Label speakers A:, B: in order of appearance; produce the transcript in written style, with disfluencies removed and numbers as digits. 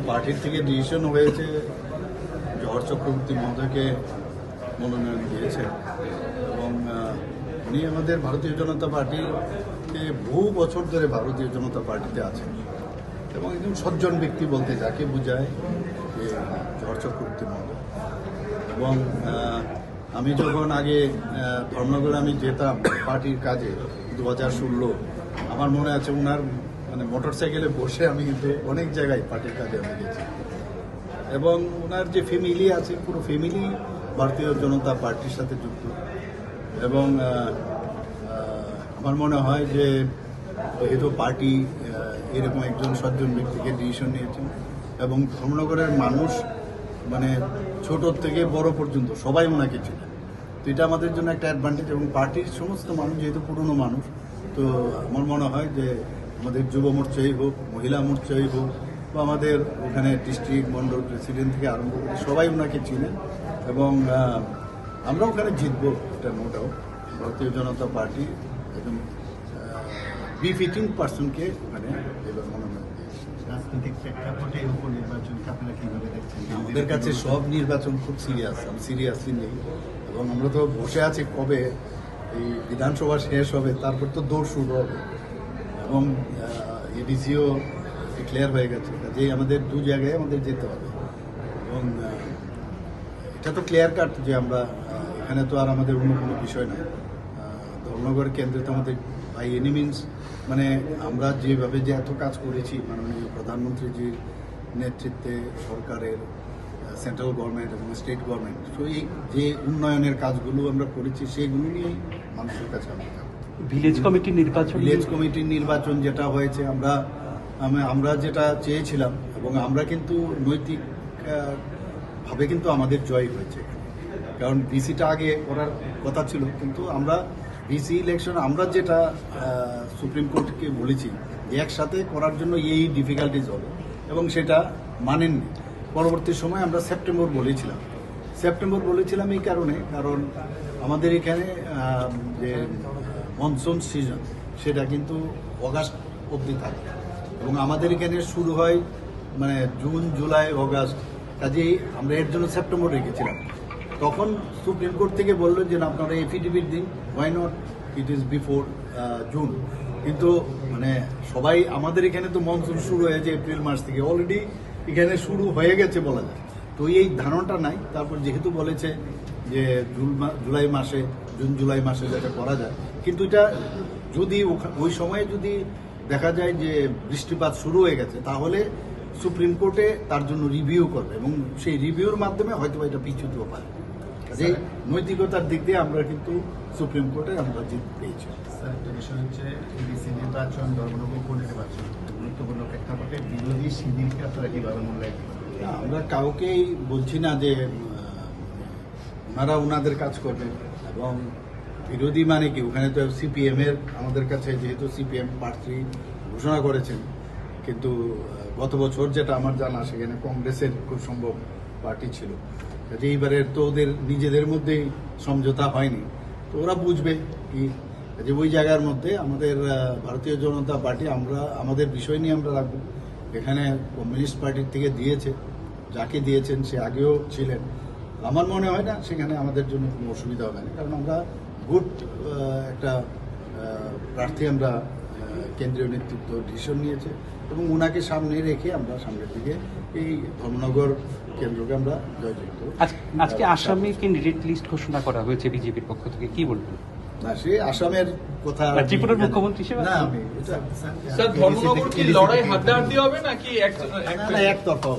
A: পার্টির থেকে ডিসিশন হয়েছে জওহর চক্রবর্তী মহোদয়কে মনোনয়ন দিয়েছে এবং উনি আমাদের ভারতীয় জনতা পার্টিতে বহু বছর ধরে ভারতীয় জনতা পার্টিতে আছেন এবং একজন সজ্জন ব্যক্তি বলতে যাকে বোঝায় যে জওহর চক্রবর্তী মহোদয়। এবং আমি যখন আগে ধর্মনগরে আমি যেতাম পার্টির কাজে 2016 আমার মনে আছে ওনার মানে মোটর সাইকেলে বসে আমি কিন্তু অনেক জায়গায় পার্টির কাজে আমি গেছি এবং ওনার যে ফ্যামিলি আছে পুরো ফ্যামিলি ভারতীয় জনতা পার্টির সাথে যুক্ত এবং আমার মনে হয় যে যেহেতু পার্টি এরকম একজন সজ্জন ব্যক্তিকে ডিসিশন নিয়েছেন এবং ধর্মনগরের মানুষ মানে ছোট থেকে বড় পর্যন্ত সবাই ওনাকে ছিলেন, তো এটা আমাদের জন্য একটা অ্যাডভান্টেজ এবং পার্টির সমস্ত মানুষ যেহেতু পুরনো মানুষ, তো আমার মনে হয় যে আমাদের যুব মোর্চাই হোক মহিলা মোর্চাই হোক বা আমাদের ওখানে ডিস্ট্রিক্ট মন্ডল প্রেসিডেন্ট থেকে আরম্ভ করে সবাই ওনাকে চিনেন এবং আমরা ওখানে জিতবো, এটা নো ডাউট। ভারতীয় জনতা পার্টি একদম বিফিটিং পার্সনকে ওখানে এবার মনোনয়ন দিয়েছে।
B: রাজনৈতিক প্রেক্ষাপটে উপনির্বাচনকে আপনারা কিভাবে দেখছেন?
A: আমাদের কাছে সব নির্বাচন খুব সিরিয়াস, আমি সিরিয়াসলি নেই এবং আমরা তো বসে আছি কবে এই বিধানসভা শেষ হবে তারপর তো দৌড় শুরু হবে এবং এডিসিও ডিক্লেয়ার হয়ে গেছে, কাজেই আমাদের দু জায়গায় আমাদের যেতে হবে এবং এটা তো ক্লিয়ার কাট যে আমরা এখানে তো আর আমাদের অন্য কোনো বিষয় নয়। ধর্মনগর কেন্দ্রে তো আমাদের বাই এনি মিনস মানে আমরা যেভাবে যে এত কাজ করেছি মাননীয় প্রধানমন্ত্রীজির নেতৃত্বে সরকারের সেন্ট্রাল গভর্নমেন্ট এবং স্টেট গভর্নমেন্ট, তো এই যে উন্নয়নের কাজগুলো আমরা করেছি সেগুলো নিয়েই মানুষের কাছে আমরা যাব।
C: ভিলেজ কমিটির নির্বাচন
A: যেটা হয়েছে আমরা যেটা চেয়েছিলাম এবং আমরা কিন্তু নৈতিক ভাবে কিন্তু আমাদের জয় হয়েছে, কারণ ভিসিটা আগে করার কথা ছিল কিন্তু আমরা ভিসি ইলেকশন আমরা যেটা সুপ্রিম কোর্টকে বলেছি যে একসাথে করার জন্য এই ডিফিকাল্টিজ হবে এবং সেটা মানেননি। পরবর্তী সময় আমরা সেপ্টেম্বর বলেছিলাম এই কারণ আমাদের এখানে যে মনসুন সিজন সেটা কিন্তু অগাস্ট অবধি থাকে এবং আমাদের এখানে শুরু হয় মানে জুন জুলাই অগাস্ট, কাজেই আমরা এর জন্য সেপ্টেম্বর রেখেছিলাম। তখন সুপ্রিম কোর্ট থেকে বললো যে আপনারা এফিডেভিট দিন, why not it is before June, কিন্তু মানে সবাই আমাদের এখানে তো মনসুন শুরু হয়েছে এপ্রিল মাস থেকে, অলরেডি এখানে শুরু হয়ে গেছে বলা যায়, তো এই ধারণাটা নাই। তারপর যেহেতু বলেছে যে জুন জুলাই মাসে যেটা করা যায়, কিন্তু এটা যদি ওই সময়ে যদি দেখা যায় যে বৃষ্টিপাত শুরু হয়ে গেছে তাহলে সুপ্রিম কোর্টে তার জন্য রিভিউ করবে এবং সেই রিভিউর মাধ্যমে হয়তো এটা পিছুতেও পারে। যে নৈতিকতার দিক দিয়ে আমরা কিন্তু সুপ্রিম কোর্টে আমরা জিত পেয়েছি।
B: একটা বিষয় হচ্ছে ডিসি নির্বাচন, ধর্মনগর উপনির্বাচন গুরুত্বপূর্ণ প্রেক্ষাপটে বিরোধী শিবিরকে আপনারা কিভাবে মূল্যায়ন করেন?
A: আমরা কাউকেই বলছি না যে ওনারা ওনাদের কাজ করবেন এবং বিরোধী মানে কি, ওখানে তো সিপিএম এর আমাদের কাছে যেহেতু সিপিএম প্রার্থী ঘোষণা করেছেন, কিন্তু গত বছর যেটা আমার জানা সেখানে কংগ্রেসের খুব সম্ভব পার্টি ছিল, যে এইবারের তো ওদের নিজেদের মধ্যেই সমঝোতা হয়নি, তো ওরা বুঝবে কি যে ওই জায়গার মধ্যে আমাদের ভারতীয় জনতা পার্টি আমরা আমাদের বিষয় নিয়ে আমরা রাখবো। এখানে কমিউনিস্ট পার্টির থেকে দিয়েছে, যাকে দিয়েছেন সে আগেও ছিলেন, আমার মনে হয় না সেখানে আমাদের জন্য কোনো অসুবিধা হবে না, কারণ আমরা গুড একটা প্রার্থী আমরা কেন্দ্রীয় নেতৃত্ব ডিসিশন নিয়েছে এবং ওনাকে সামনে রেখে আমরা সামনের দিকে এই ধর্মনগর কেন্দ্রকে আমরা জয়যুক্ত।
C: আজকে আসামে ক্যান্ডিডেট লিস্ট ঘোষণা করা হয়েছে বিজেপির পক্ষ থেকে, কি বলবেন?
A: না, সে আসামের কথা
C: ত্রিপুরার মুখ্যমন্ত্রী হিসেবে
A: না, আমি
D: স্যার ধর্মনগর কি লড়াই হাড্ডাহাড্ডি হবে নাকি
A: একতরফা?